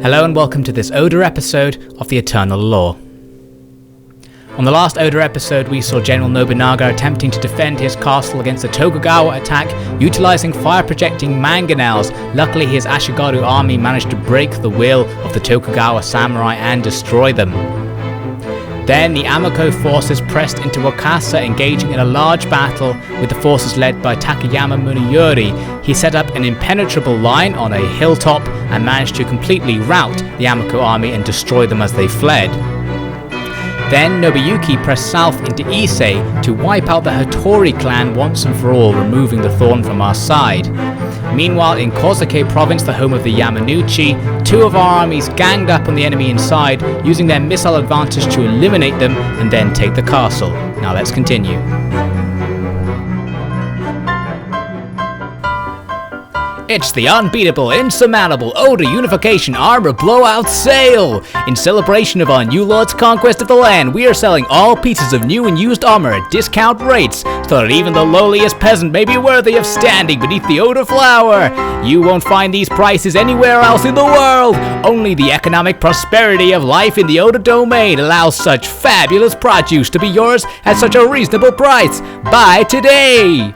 Hello and welcome to this Oda episode of the Eternal Law. On the last Oda episode we saw General Nobunaga attempting to defend his castle against the Tokugawa attack utilizing fire-projecting mangonels. Luckily his Ashigaru army managed to break the will of the Tokugawa samurai and destroy them. Then the Amako forces pressed into Wakasa, engaging in a large battle with the forces led by Takayama Muneyori. He set up an impenetrable line on a hilltop and managed to completely rout the Amako army and destroy them as they fled. Then Nobuyuki pressed south into Ise to wipe out the Hattori clan once and for all, removing the thorn from our side. Meanwhile, in Kozuke province, the home of the Yamanouchi, two of our armies ganged up on the enemy inside, using their missile advantage to eliminate them and then take the castle. Now let's continue. It's the unbeatable, insurmountable Oda Unification Armor Blowout Sale! In celebration of our new Lord's conquest of the land, we are selling all pieces of new and used armor at discount rates, so that even the lowliest peasant may be worthy of standing beneath the Oda flower. You won't find these prices anywhere else in the world! Only the economic prosperity of life in the Oda domain allows such fabulous produce to be yours at such a reasonable price. Buy today!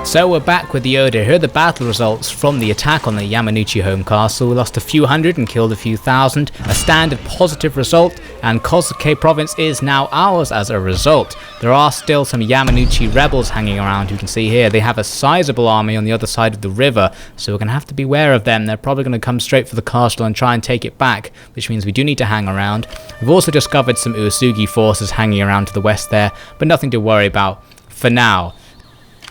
So we're back with the Oda. Here are the battle results from the attack on the Yamanouchi home castle. We lost a few hundred and killed a few thousand, a standard positive result, and Kozuke province is now ours as a result. There are still some Yamanouchi rebels hanging around, you can see here. They have a sizable army on the other side of the river, so we're going to have to be aware of them. They're probably going to come straight for the castle and try and take it back, which means we do need to hang around. We've also discovered some Uesugi forces hanging around to the west there, but nothing to worry about for now.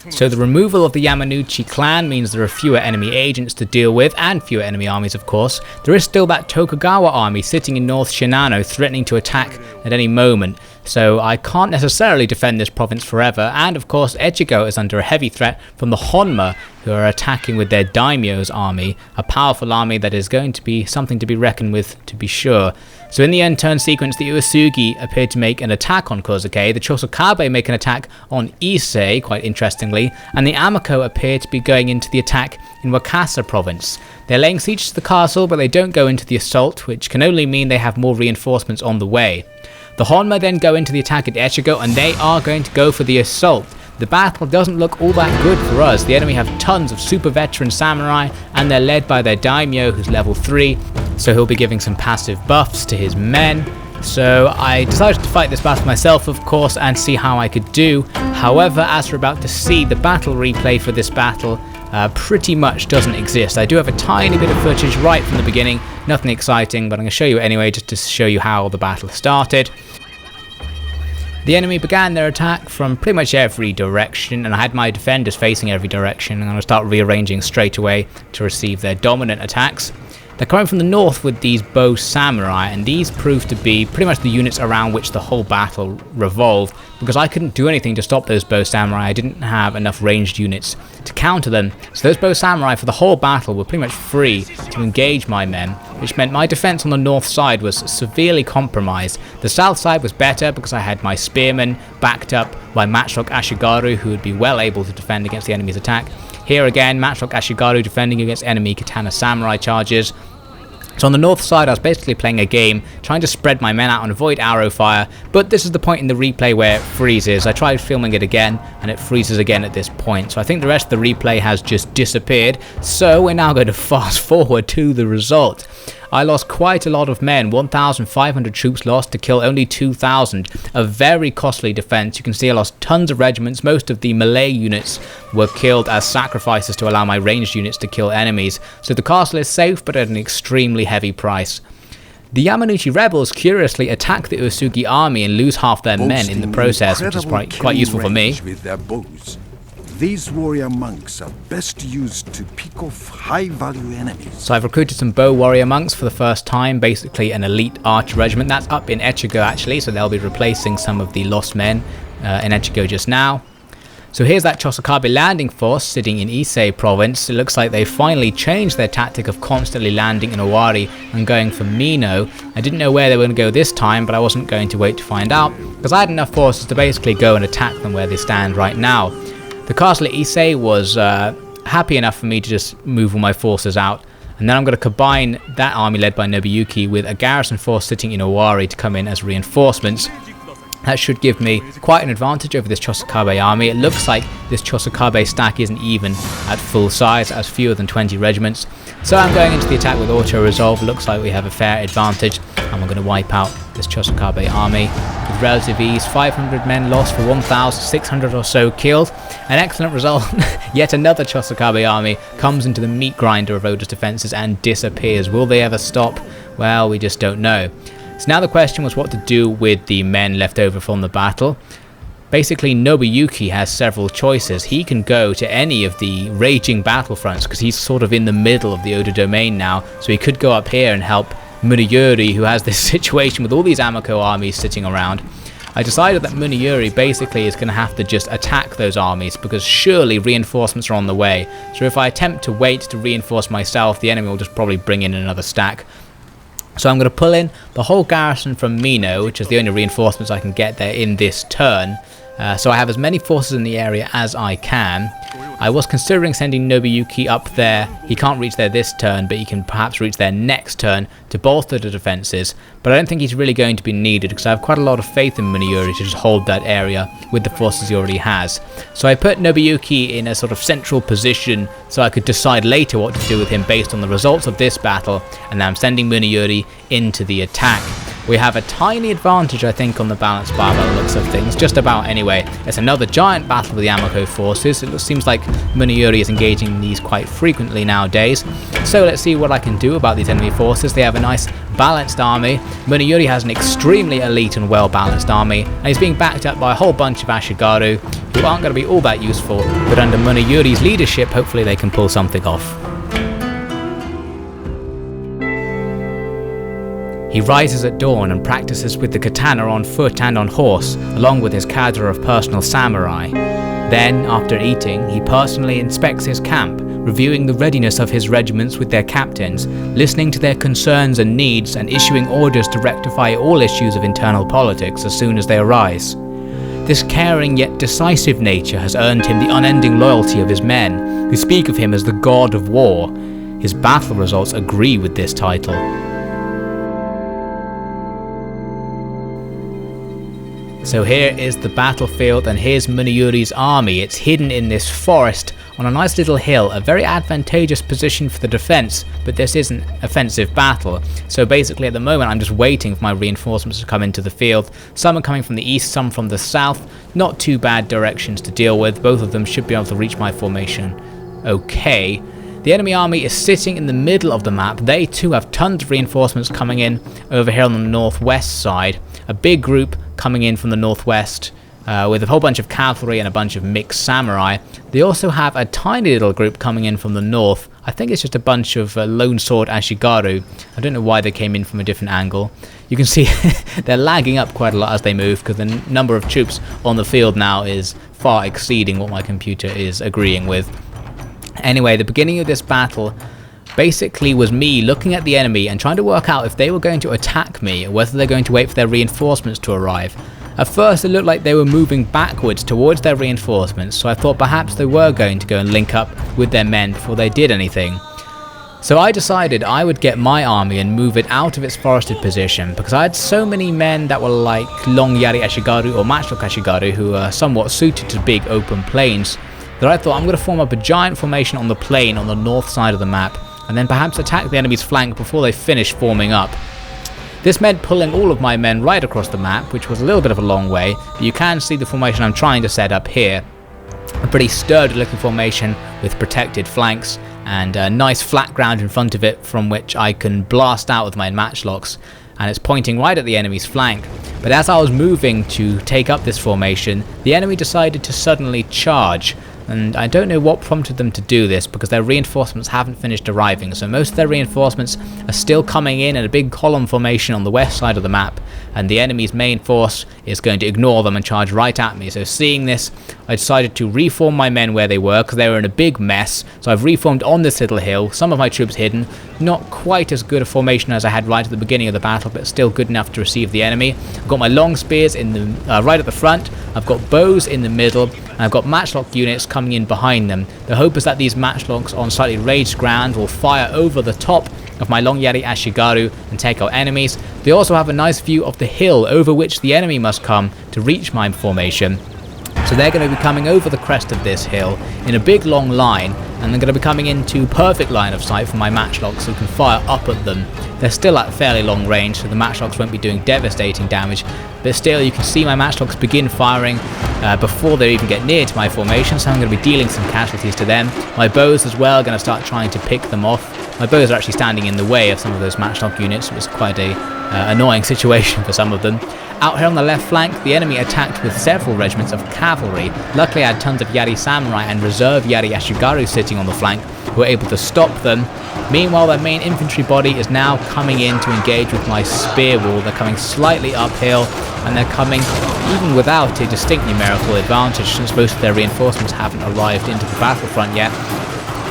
So the removal of the Yamanouchi clan means there are fewer enemy agents to deal with, and fewer enemy armies of course. There is still that Tokugawa army sitting in North Shinano threatening to attack at any moment, so I can't necessarily defend this province forever, and of course Echigo is under a heavy threat from the Honma, who are attacking with their daimyo's army, a powerful army that is going to be something to be reckoned with, to be sure. So in the end turn sequence, the Uesugi appeared to make an attack on Kozuke, the Chosokabe make an attack on Ise, quite interestingly, and the Amako appear to be going into the attack in Wakasa province. They're laying siege to the castle, but they don't go into the assault, which can only mean they have more reinforcements on the way. The Honma then go into the attack at Echigo, and they are going to go for the assault. The battle doesn't look all that good for us. The enemy have tons of super veteran samurai, and they're led by their daimyo, who's level 3, so he'll be giving some passive buffs to his men. So I decided to fight this battle myself, of course, and see how I could do. However, as we're about to see, the battle replay for this battle pretty much doesn't exist. I do have a tiny bit of footage right from the beginning, nothing exciting, but I'm going to show you anyway just to show you how the battle started. The enemy began their attack from pretty much every direction, and I had my defenders facing every direction, and I'm going to start rearranging straight away to receive their dominant attacks. They're coming from the north with these bow samurai, and these proved to be pretty much the units around which the whole battle revolved, because I couldn't do anything to stop those bow samurai. I didn't have enough ranged units to counter them, so those bow samurai for the whole battle were pretty much free to engage my men, which meant my defense on the north side was severely compromised. The south side was better because I had my spearmen backed up by Matchlock Ashigaru, who would be well able to defend against the enemy's attack. Here again, Matchlock Ashigaru defending against enemy katana samurai charges. So on the north side I was basically playing a game, trying to spread my men out and avoid arrow fire, but this is the point in the replay where it freezes. I tried filming it again and it freezes again at this point, so I think the rest of the replay has just disappeared. So we're now going to fast forward to the result. I lost quite a lot of men, 1,500 troops lost to kill only 2,000. A very costly defense. You can see I lost tons of regiments. Most of the melee units were killed as sacrifices to allow my ranged units to kill enemies. So the castle is safe, but at an extremely heavy price. The Yamanouchi rebels curiously attack the Uesugi army and lose half their men in the process, which is quite useful for me. With their bows. These warrior monks are best used to pick off high-value enemies. So I've recruited some bow warrior monks for the first time, basically an elite archer regiment. That's up in Echigo actually, so they'll be replacing some of the lost men in Echigo just now. So here's that Chosokabe landing force sitting in Ise province. It looks like they finally changed their tactic of constantly landing in Owari and going for Mino. I didn't know where they were going to go this time, but I wasn't going to wait to find out, because I had enough forces to basically go and attack them where they stand right now. The castle at Ise was happy enough for me to just move all my forces out. And then I'm going to combine that army led by Nobuyuki with a garrison force sitting in Owari to come in as reinforcements. That should give me quite an advantage over this Chosokabe army. It looks like this Chosokabe stack isn't even at full size, it has fewer than 20 regiments. So I'm going into the attack with auto-resolve. Looks like we have a fair advantage, and we're going to wipe out this Chosokabe army with relative ease. 500 men lost for 1,600 or so killed. An excellent result. Yet another Chosokabe army comes into the meat grinder of Oda's defences and disappears. Will they ever stop? Well, we just don't know. So now the question was what to do with the men left over from the battle. Basically, Nobuyuki has several choices. He can go to any of the raging battlefronts because he's sort of in the middle of the Oda domain now. So he could go up here and help Muneyuri, who has this situation with all these Amako armies sitting around. I decided that Muneyuri basically is going to have to just attack those armies because surely reinforcements are on the way. So if I attempt to wait to reinforce myself, the enemy will just probably bring in another stack. So I'm going to pull in the whole garrison from Mino, which is the only reinforcements I can get there in this turn. So I have as many forces in the area as I can. I was considering sending Nobuyuki up there. He can't reach there this turn, but he can perhaps reach there next turn to bolster the defences. But I don't think he's really going to be needed because I have quite a lot of faith in Muneyuri to just hold that area with the forces he already has. So I put Nobuyuki in a sort of central position so I could decide later what to do with him based on the results of this battle. And now I'm sending Muneyuri into the attack. We have a tiny advantage, I think, on the balance bar by the looks of things, just about anyway. It's another giant battle with the Amako forces. It seems like Muneyuri is engaging in these quite frequently nowadays. So let's see what I can do about these enemy forces. They have a nice balanced army. Muneyuri has an extremely elite and well-balanced army, and he's being backed up by a whole bunch of Ashigaru, who aren't going to be all that useful, but under Muneyuri's leadership, hopefully they can pull something off. He rises at dawn and practices with the katana on foot and on horse, along with his cadre of personal samurai. Then, after eating, he personally inspects his camp, reviewing the readiness of his regiments with their captains, listening to their concerns and needs, and issuing orders to rectify all issues of internal politics as soon as they arise. This caring yet decisive nature has earned him the unending loyalty of his men, who speak of him as the god of war. His battle results agree with this title. So here is the battlefield, and here's Muneyuri's army. It's hidden in this forest on a nice little hill, a very advantageous position for the defense, but this is an offensive battle. So basically at the moment I'm just waiting for my reinforcements to come into the field. Some are coming from the east, some from the south. Not too bad directions to deal with. Both of them should be able to reach my formation okay. The enemy army is sitting in the middle of the map. They too have tons of reinforcements coming in over here on the northwest side. A big group coming in from the northwest with a whole bunch of cavalry and a bunch of mixed samurai. They also have a tiny little group coming in from the north. I think it's just a bunch of lone sword Ashigaru. I don't know why they came in from a different angle. You can see they're lagging up quite a lot as they move because the number of troops on the field now is far exceeding what my computer is agreeing with. Anyway, the beginning of this battle basically was me looking at the enemy and trying to work out if they were going to attack me or whether they're going to wait for their reinforcements to arrive. At first it looked like they were moving backwards towards their reinforcements, so I thought perhaps they were going to go and link up with their men before they did anything. So I decided I would get my army and move it out of its forested position because I had so many men that were like long Yari Ashigaru or matchlock Ashigaru who are somewhat suited to big open plains that I thought I'm going to form up a giant formation on the plain on the north side of the map and then perhaps attack the enemy's flank before they finish forming up. This meant pulling all of my men right across the map, which was a little bit of a long way, but you can see the formation I'm trying to set up here. A pretty sturdy looking formation with protected flanks and a nice flat ground in front of it from which I can blast out with my matchlocks, and it's pointing right at the enemy's flank. But as I was moving to take up this formation, the enemy decided to suddenly charge. And I don't know what prompted them to do this because their reinforcements haven't finished arriving, so most of their reinforcements are still coming in a big column formation on the west side of the map, and the enemy's main force is going to ignore them and charge right at me. So seeing this, I decided to reform my men where they were because they were in a big mess. So I've reformed on this little hill, some of my troops hidden. Not quite as good a formation as I had right at the beginning of the battle, but still good enough to receive the enemy. I've got my long spears in the right at the front, I've got bows in the middle, and I've got matchlock units coming in behind them. The hope is that these matchlocks on slightly raised ground will fire over the top of my long yari ashigaru and take out enemies. They also have a nice view of the hill over which the enemy must come to reach my formation. So they're going to be coming over the crest of this hill in a big long line, and they're going to be coming into perfect line of sight for my matchlocks who can fire up at them. They're still at fairly long range, so the matchlocks won't be doing devastating damage, but still you can see my matchlocks begin firing before they even get near to my formation, so I'm going to be dealing some casualties to them. My bows as well are going to start trying to pick them off. My bows are actually standing in the way of some of those matchlock units, so it's quite a annoying situation for some of them. Out here on the left flank, the enemy attacked with several regiments of cavalry. Luckily I had tons of Yari Samurai and reserve Yari Ashigaru sitting on the flank who were able to stop them. Meanwhile, their main infantry body is now coming in to engage with my spear wall. They're coming slightly uphill, and they're coming even without a distinct numerical advantage since most of their reinforcements haven't arrived into the battlefront yet.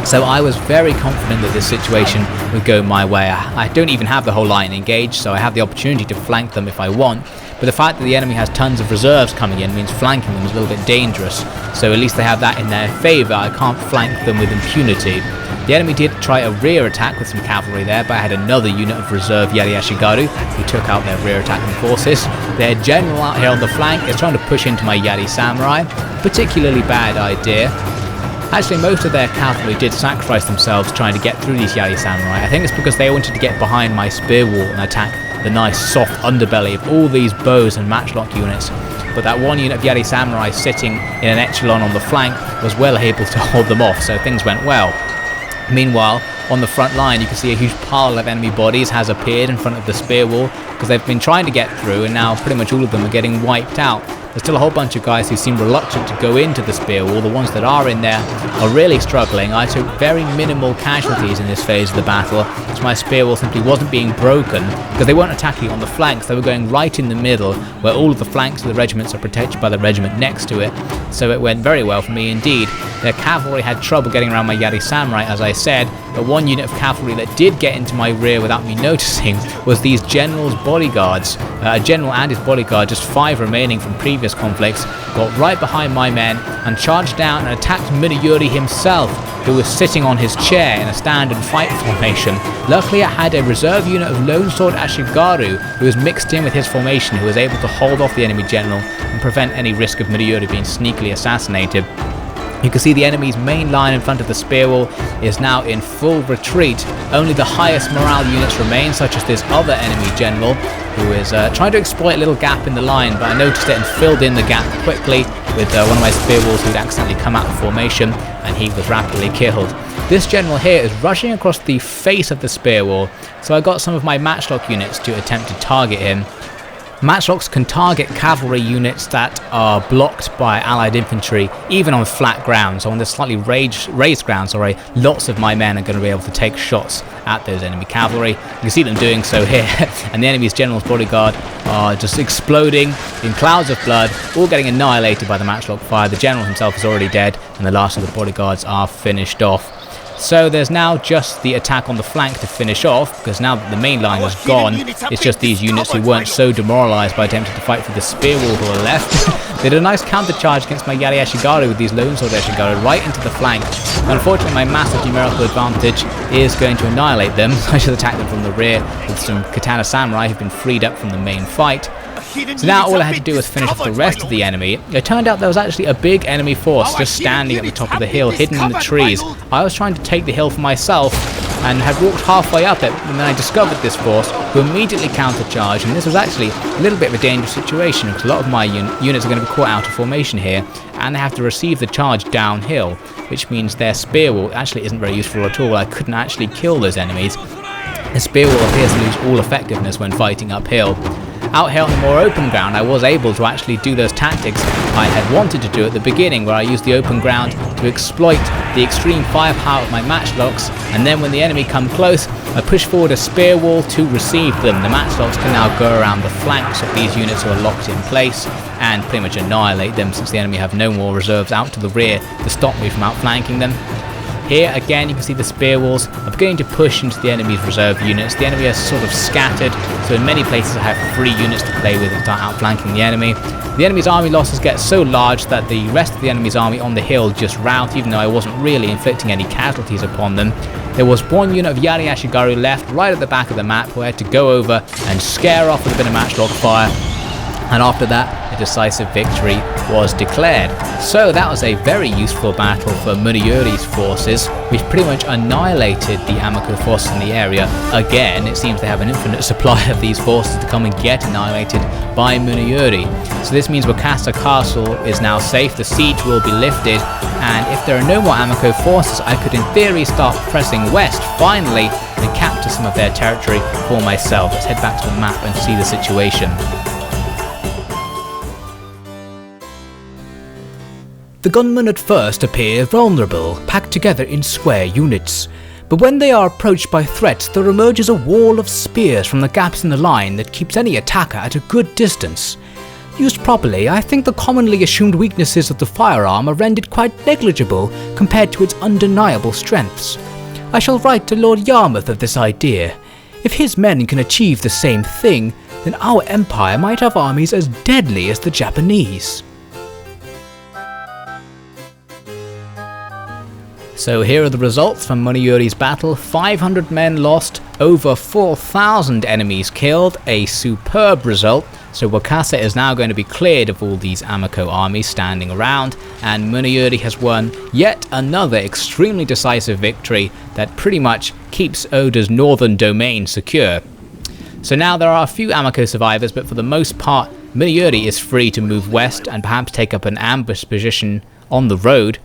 So I was very confident that this situation would go my way. I don't even have the whole line engaged, so I have the opportunity to flank them if I want. But the fact that the enemy has tons of reserves coming in means flanking them is a little bit dangerous. So at least they have that in their favour. I can't flank them with impunity. The enemy did try a rear attack with some cavalry there, but I had another unit of reserve Yari Ashigaru who took out their rear attacking forces. Their general out here on the flank is trying to push into my Yari Samurai. Particularly bad idea. Actually, most of their cavalry did sacrifice themselves trying to get through these Yari Samurai. I think it's because they wanted to get behind my spear wall and attack the nice soft underbelly of all these bows and matchlock units. But that one unit of Yari Samurai sitting in an echelon on the flank was well able to hold them off, so things went well. Meanwhile, on the front line you can see a huge pile of enemy bodies has appeared in front of the spear wall because they've been trying to get through, and now pretty much all of them are getting wiped out. There's still a whole bunch of guys who seem reluctant to go into the spear wall. The ones that are in there are really struggling. I took very minimal casualties in this phase of the battle, so my spear wall simply wasn't being broken because they weren't attacking on the flanks. They were going right in the middle where all of the flanks of the regiments are protected by the regiment next to it. So it went very well for me indeed. Their cavalry had trouble getting around my Yari Samurai, as I said, but one unit of cavalry that did get into my rear without me noticing was these general's bodyguards. A general and his bodyguard, just 5 remaining from previous conflicts, got right behind my men and charged down and attacked Minayuri himself, who was sitting on his chair in a stand and fight formation. Luckily I had a reserve unit of Lone Sword Ashigaru who was mixed in with his formation, who was able to hold off the enemy general and prevent any risk of Minayuri being sneakily assassinated. You can see the enemy's main line in front of the spear wall is now in full retreat. Only the highest morale units remain, such as this other enemy general, who is trying to exploit a little gap in the line, but I noticed it and filled in the gap quickly with one of my spear walls who'd accidentally come out of formation, and he was rapidly killed. This general here is rushing across the face of the spear wall, so I got some of my matchlock units to attempt to target him. Matchlocks can target cavalry units that are blocked by allied infantry, even on flat ground. So on this slightly raised ground, lots of my men are going to be able to take shots at those enemy cavalry. You can see them doing so here, and the enemy's general's bodyguard are just exploding in clouds of blood, all getting annihilated by the matchlock fire. The general himself is already dead, and the last of the bodyguards are finished off. So there's now just the attack on the flank to finish off, because now that the main line is gone, it's just these units who weren't so demoralised by attempting to fight through the spear wall who are left. They did a nice counter charge against my Yari Ashigaru with these Lone Sword Ashigaru right into the flank. Unfortunately, my massive numerical advantage is going to annihilate them. I should attack them from the rear with some Katana Samurai who've been freed up from the main fight. So now all I had to do was finish off the rest of the enemy. It turned out there was actually a big enemy force just standing at the top of the hill, hidden in the trees. I was trying to take the hill for myself and had walked halfway up it, and then I discovered this force who immediately countercharged, and this was actually a little bit of a dangerous situation because a lot of my units are going to be caught out of formation here, and they have to receive the charge downhill, which means their spear wall actually isn't very useful at all. I couldn't actually kill those enemies. The spear wall appears to lose all effectiveness when fighting uphill. Out here on the more open ground, I was able to actually do those tactics I had wanted to do at the beginning, where I used the open ground to exploit the extreme firepower of my matchlocks, and then when the enemy come close, I push forward a spear wall to receive them. The matchlocks can now go around the flanks of these units who are locked in place, and pretty much annihilate them, since the enemy have no more reserves out to the rear to stop me from outflanking them. Here again you can see the spear walls are beginning to push into the enemy's reserve units. The enemy are sort of scattered, so in many places I have 3 units to play with and start outflanking the enemy. The enemy's army losses get so large that the rest of the enemy's army on the hill just rout, even though I wasn't really inflicting any casualties upon them. There was 1 unit of Yari Ashigaru left right at the back of the map who I had to go over and scare off with a bit of matchlock fire. And after that, a decisive victory was declared. So that was a very useful battle for Muneyuri's forces. We've pretty much annihilated the Amako forces in the area. Again, it seems they have an infinite supply of these forces to come and get annihilated by Muneyuri. So this means Wakasa Castle is now safe, the siege will be lifted, and if there are no more Amako forces, I could in theory start pressing west, finally, and capture some of their territory for myself. Let's head back to the map and see the situation. The gunmen at first appear vulnerable, packed together in square units, but when they are approached by threats, there emerges a wall of spears from the gaps in the line that keeps any attacker at a good distance. Used properly, I think the commonly assumed weaknesses of the firearm are rendered quite negligible compared to its undeniable strengths. I shall write to Lord Yarmouth of this idea. If his men can achieve the same thing, then our empire might have armies as deadly as the Japanese. So here are the results from Muneyuri's battle. 500 men lost, over 4,000 enemies killed, a superb result. So Wakasa is now going to be cleared of all these Amako armies standing around, and Muneyuri has won yet another extremely decisive victory that pretty much keeps Oda's northern domain secure. So now there are a few Amako survivors, but for the most part Muneyuri is free to move west and perhaps take up an ambush position on the road.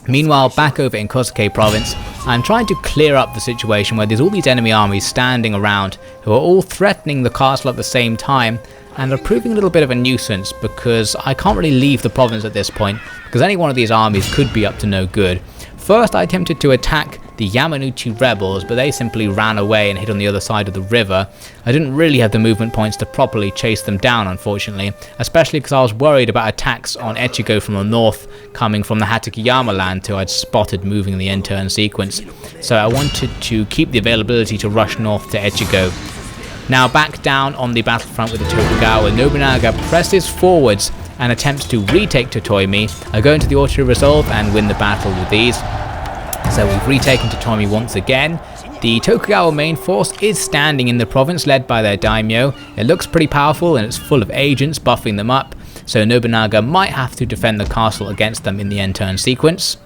Meanwhile, back over in Kozuke province, I'm trying to clear up the situation where there's all these enemy armies standing around who are all threatening the castle at the same time and are proving a little bit of a nuisance, because I can't really leave the province at this point because any one of these armies could be up to no good. First I attempted to attack the Yamanouchi rebels, but they simply ran away and hid on the other side of the river. I didn't really have the movement points to properly chase them down, unfortunately, especially because I was worried about attacks on Echigo from the north coming from the Hatakeyama land who I'd spotted moving in the end turn sequence. So I wanted to keep the availability to rush north to Echigo. Now back down on the battlefront with the Tokugawa, Nobunaga presses forwards and attempts to retake Totoimi. I go into the auto resolve and win the battle with ease. So we've retaken Totoimi once again. The Tokugawa main force is standing in the province led by their daimyo. It looks pretty powerful and it's full of agents buffing them up, so Nobunaga might have to defend the castle against them in the end turn sequence.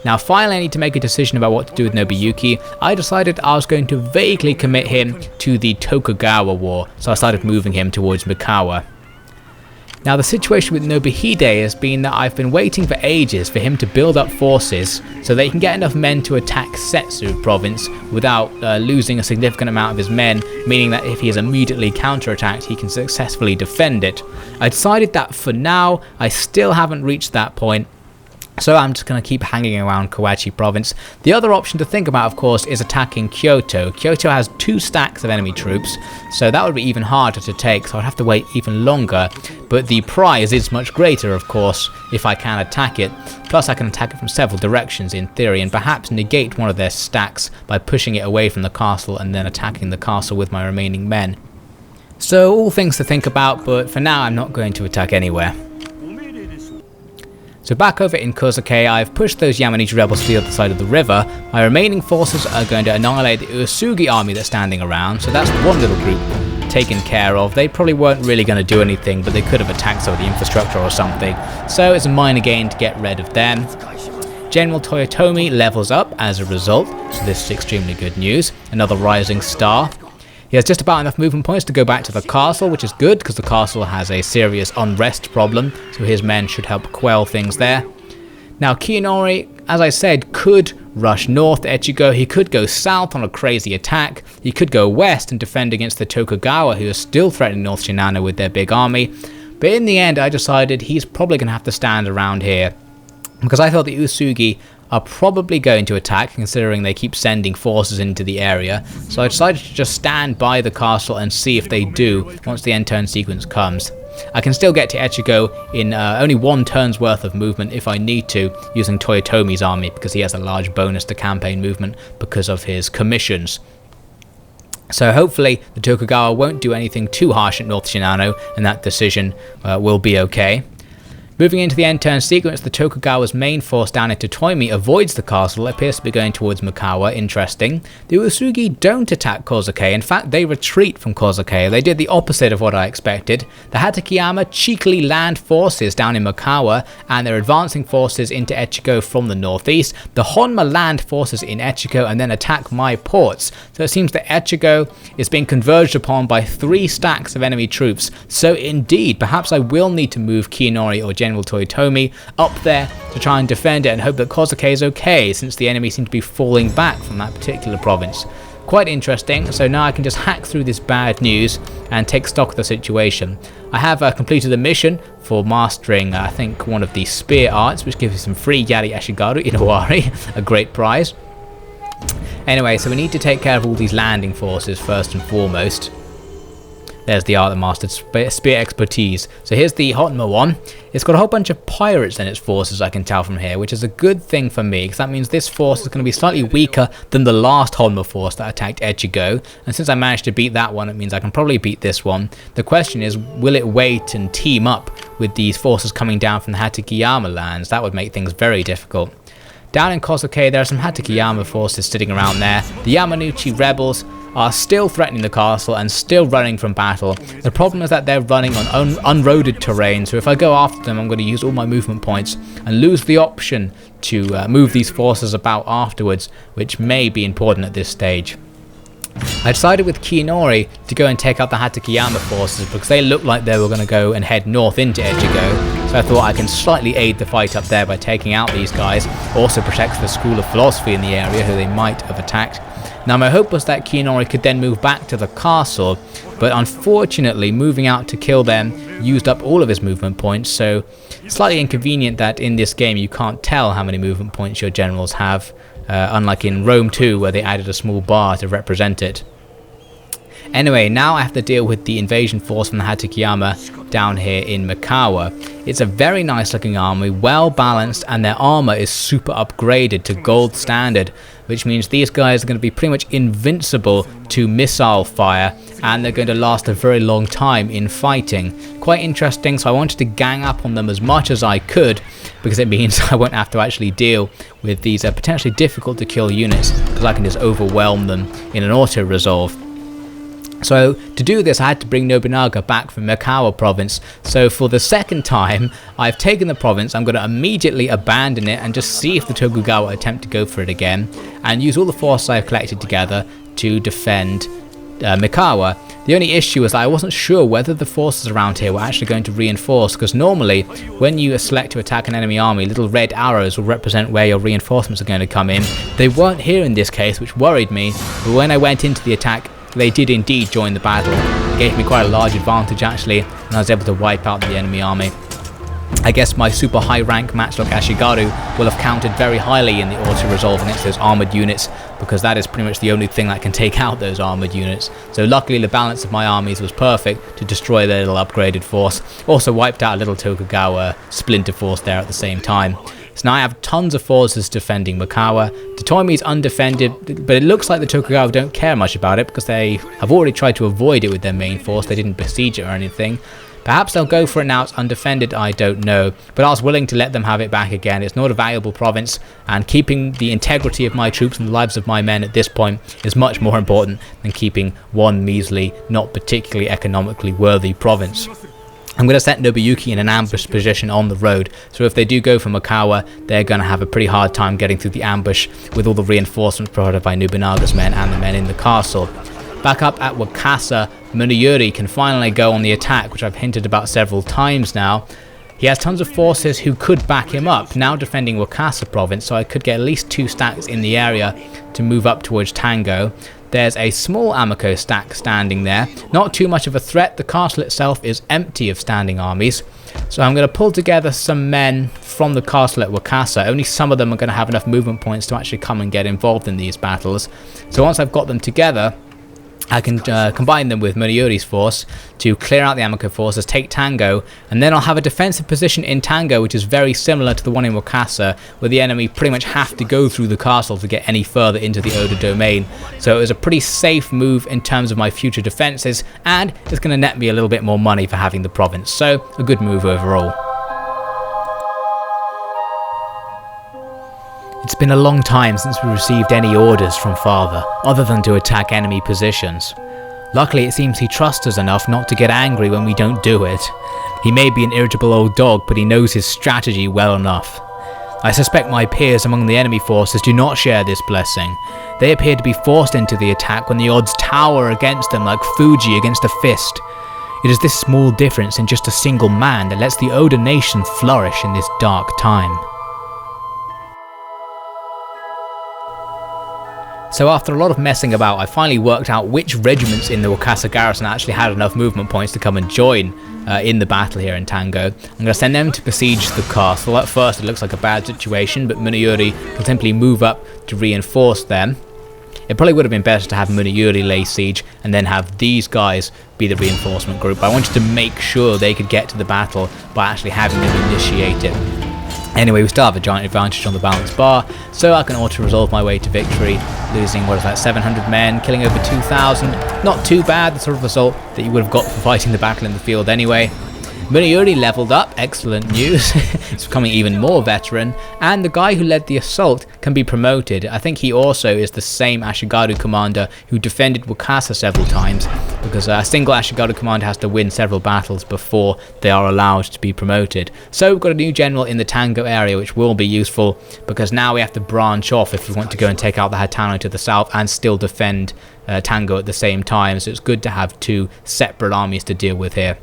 Now finally I need to make a decision about what to do with Nobuyuki. I decided I was going to vaguely commit him to the Tokugawa war, so I started moving him towards Mikawa. Now the situation with Nobuhide has been that I've been waiting for ages for him to build up forces so that he can get enough men to attack Setsu province without losing a significant amount of his men, meaning that if he is immediately counterattacked he can successfully defend it. I decided that for now I still haven't reached that point, so I'm just going to keep hanging around Kawachi province. The other option to think about, of course, is attacking Kyoto. Kyoto has 2 stacks of enemy troops, so that would be even harder to take, so I'd have to wait even longer. But the prize is much greater, of course, if I can attack it. Plus I can attack it from several directions in theory, and perhaps negate one of their stacks by pushing it away from the castle and then attacking the castle with my remaining men. So all things to think about, but for now I'm not going to attack anywhere. So back over in Kozuke, I've pushed those Yamanouchi rebels to the other side of the river. My remaining forces are going to annihilate the Uesugi army that's standing around, so that's one little group taken care of. They probably weren't really going to do anything, but they could have attacked some of the infrastructure or something, so it's a minor gain to get rid of them. General Toyotomi levels up as a result, so this is extremely good news. Another rising star. He has just about enough movement points to go back to the castle, which is good because the castle has a serious unrest problem, so his men should help quell things there. Now Kiyonori, as I said, could rush north to Echigo. He could go south on a crazy attack. He could go west and defend against the Tokugawa, who are still threatening North Shinano with their big army. But in the end I decided he's probably going to have to stand around here, because I thought the Uesugi are probably going to attack, considering they keep sending forces into the area, so I decided to just stand by the castle and see if they do once the end turn sequence comes. I can still get to Echigo in only 1 turn's worth of movement if I need to, using Toyotomi's army, because he has a large bonus to campaign movement because of his commissions. So hopefully the Tokugawa won't do anything too harsh at North Shinano, and that decision will be okay. Moving into the end turn sequence, the Tokugawa's main force down into Toimi avoids the castle. It appears to be going towards Mikawa. Interesting. The Uesugi don't attack Kozuke. In fact, they retreat from Kozuke. They did the opposite of what I expected. The Hatakeyama cheekily land forces down in Mikawa, and they're advancing forces into Echigo from the northeast. The Honma land forces in Echigo and then attack my ports. So it seems that Echigo is being converged upon by 3 stacks of enemy troops. So indeed, perhaps I will need to move Kiyonori or General Toyotomi up there to try and defend it and hope that Kozuke is okay, since the enemy seem to be falling back from that particular province. Quite interesting. So now I can just hack through this bad news and take stock of the situation. I have completed a mission for mastering, I think, one of the spear arts, which gives you some free Yari Ashigaru Inowari, a great prize. Anyway, so we need to take care of all these landing forces first and foremost. There's the art that mastered spear expertise. So here's the Honma one. It's got a whole bunch of pirates in its forces, I can tell from here, which is a good thing for me, because that means this force is going to be slightly weaker than the last Honma force that attacked Echigo. And since I managed to beat that one, it means I can probably beat this one. The question is, will it wait and team up with these forces coming down from the Hatakeyama lands? That would make things very difficult. Down in Kozuke, there are some Hatakeyama forces sitting around there. The Yamanouchi rebels are still threatening the castle and still running from battle. The problem is that they're running on unroaded terrain, so if I go after them, I'm going to use all my movement points and lose the option to move these forces about afterwards, which may be important at this stage. I decided with Kiyonori to go and take out the Hatakeyama forces because they looked like they were going to go and head north into Echigo, so I thought I can slightly aid the fight up there by taking out these guys. Also protects the School of Philosophy in the area, who they might have attacked. Now my hope was that Kiyonori could then move back to the castle, but unfortunately moving out to kill them used up all of his movement points, so slightly inconvenient that in this game you can't tell how many movement points your generals have, unlike in Rome 2 where they added a small bar to represent it. Anyway, now I have to deal with the invasion force from the Hatakeyama down here in Mikawa. It's a very nice looking army, well balanced, and their armor is super upgraded to gold standard, which means these guys are going to be pretty much invincible to missile fire, and they're going to last a very long time in fighting. Quite interesting, so I wanted to gang up on them as much as I could, because it means I won't have to actually deal with these potentially difficult to kill units, because I can just overwhelm them in an auto-resolve. So to do this, I had to bring Nobunaga back from Mikawa province. So for the second time, I've taken the province. I'm going to immediately abandon it and just see if the Tokugawa attempt to go for it again, and use all the forces I've collected together to defend Mikawa. The only issue is that I wasn't sure whether the forces around here were actually going to reinforce, because normally when you select to attack an enemy army, little red arrows will represent where your reinforcements are going to come in. They weren't here in this case, which worried me, but when I went into the attack, they did indeed join the battle. It gave me quite a large advantage actually, and I was able to wipe out the enemy army. I guess my super high rank Matchlock Ashigaru will have counted very highly in the auto-resolve against those armoured units, because that is pretty much the only thing that can take out those armoured units. So luckily the balance of my armies was perfect to destroy their little upgraded force. Also wiped out a little Tokugawa splinter force there at the same time. So now I have tons of forces defending Mikawa. Totomi is undefended, but it looks like the Tokugawa don't care much about it, because they have already tried to avoid it with their main force. They didn't besiege it or anything. Perhaps they'll go for it now it's undefended, I don't know. But I was willing to let them have it back again. It's not a valuable province, and keeping the integrity of my troops and the lives of my men at this point is much more important than keeping one measly, not particularly economically worthy province. I'm going to set Nobuyuki in an ambush position on the road, so if they do go for Mikawa, they're going to have a pretty hard time getting through the ambush with all the reinforcements provided by Nobunaga's men and the men in the castle. Back up at Wakasa, Muneyuri can finally go on the attack, which I've hinted about several times now. He has tons of forces who could back him up, now defending Wakasa province, so I could get at least 2 stacks in the area to move up towards Tango. There's a small Amako stack standing there. Not too much of a threat. The castle itself is empty of standing armies. So I'm going to pull together some men from the castle at Wakasa. Only some of them are going to have enough movement points to actually come and get involved in these battles. So once I've got them together, I can combine them with Muriori's force to clear out the Yamako forces, take Tango, and then I'll have a defensive position in Tango, which is very similar to the one in Wakasa, where the enemy pretty much have to go through the castle to get any further into the Oda domain. So it was a pretty safe move in terms of my future defenses, and it's going to net me a little bit more money for having the province. So a good move overall. It's been a long time since we received any orders from Father, other than to attack enemy positions. Luckily it seems he trusts us enough not to get angry when we don't do it. He may be an irritable old dog, but he knows his strategy well enough. I suspect my peers among the enemy forces do not share this blessing. They appear to be forced into the attack when the odds tower against them like Fuji against a fist. It is this small difference in just a single man that lets the Oda nation flourish in this dark time. So after a lot of messing about, I finally worked out which regiments in the Wakasa garrison actually had enough movement points to come and join in the battle here in Tango. I'm going to send them to besiege the castle. At first it looks like a bad situation, but Muriori can simply move up to reinforce them. It probably would have been better to have Muriori lay siege and then have these guys be the reinforcement group. I wanted to make sure they could get to the battle by actually having them initiate it. Anyway, we still have a giant advantage on the balance bar, so I can auto-resolve my way to victory, losing, 700 men, killing over 2,000. Not too bad, the sort of result that you would have got for fighting the battle in the field anyway. Muriori leveled up, excellent news. He's becoming even more veteran, and the guy who led the assault can be promoted. I think he also is the same Ashigaru commander who defended Wakasa several times, because a single Ashigaru commander has to win several battles before they are allowed to be promoted. So we've got a new general in the Tango area, which will be useful, because now we have to branch off if we want to go and take out the Hatano to the south and still defend Tango at the same time, so it's good to have two separate armies to deal with here.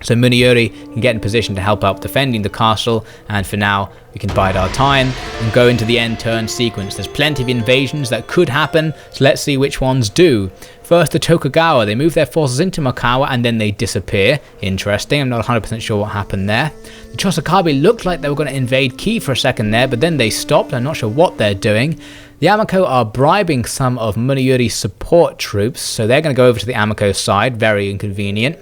So Muriori can get in position to help out defending the castle, and for now we can bide our time and go into the end turn sequence. There's plenty of invasions that could happen, so let's see which ones do. First, the Tokugawa. They move their forces into Makawa and then they disappear. Interesting, I'm not 100% sure what happened there. The Chosokabe looked like they were going to invade Ki for a second there, but then they stopped. I'm not sure what they're doing. The Yamako are bribing some of Muriori's support troops, so they're going to go over to the Yamako side, very inconvenient.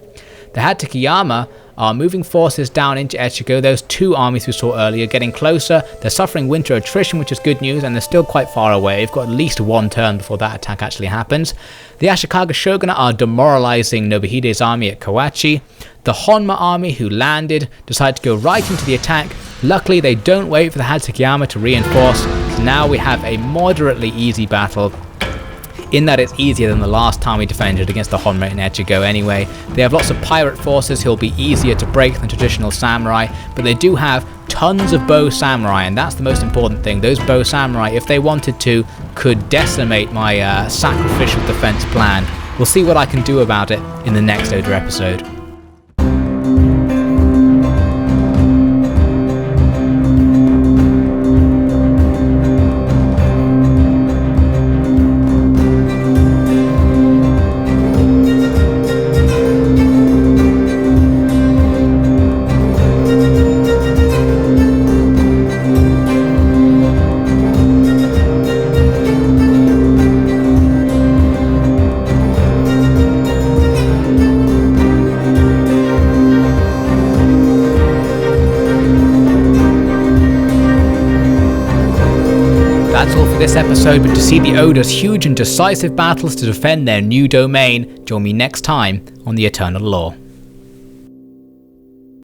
The Hatakeyama are moving forces down into Echigo. Those two armies we saw earlier getting closer. They're suffering winter attrition, which is good news, and they're still quite far away. They've got at least one turn before that attack actually happens. The Ashikaga Shogun are demoralizing Nobuhide's army at Kawachi. The Honma army, who landed, decide to go right into the attack. Luckily, they don't wait for the Hatakeyama to reinforce, so now we have a moderately easy battle, in that it's easier than the last time we defended against the Honma in Echigo anyway. They have lots of pirate forces who'll be easier to break than traditional samurai, but they do have tons of bow samurai, and that's the most important thing. Those bow samurai, if they wanted to, could decimate my sacrificial defense plan. We'll see what I can do about it in the next Oda episode. That's all for this episode, but to see the Oda's huge and decisive battles to defend their new domain, join me next time on The Eternal Law.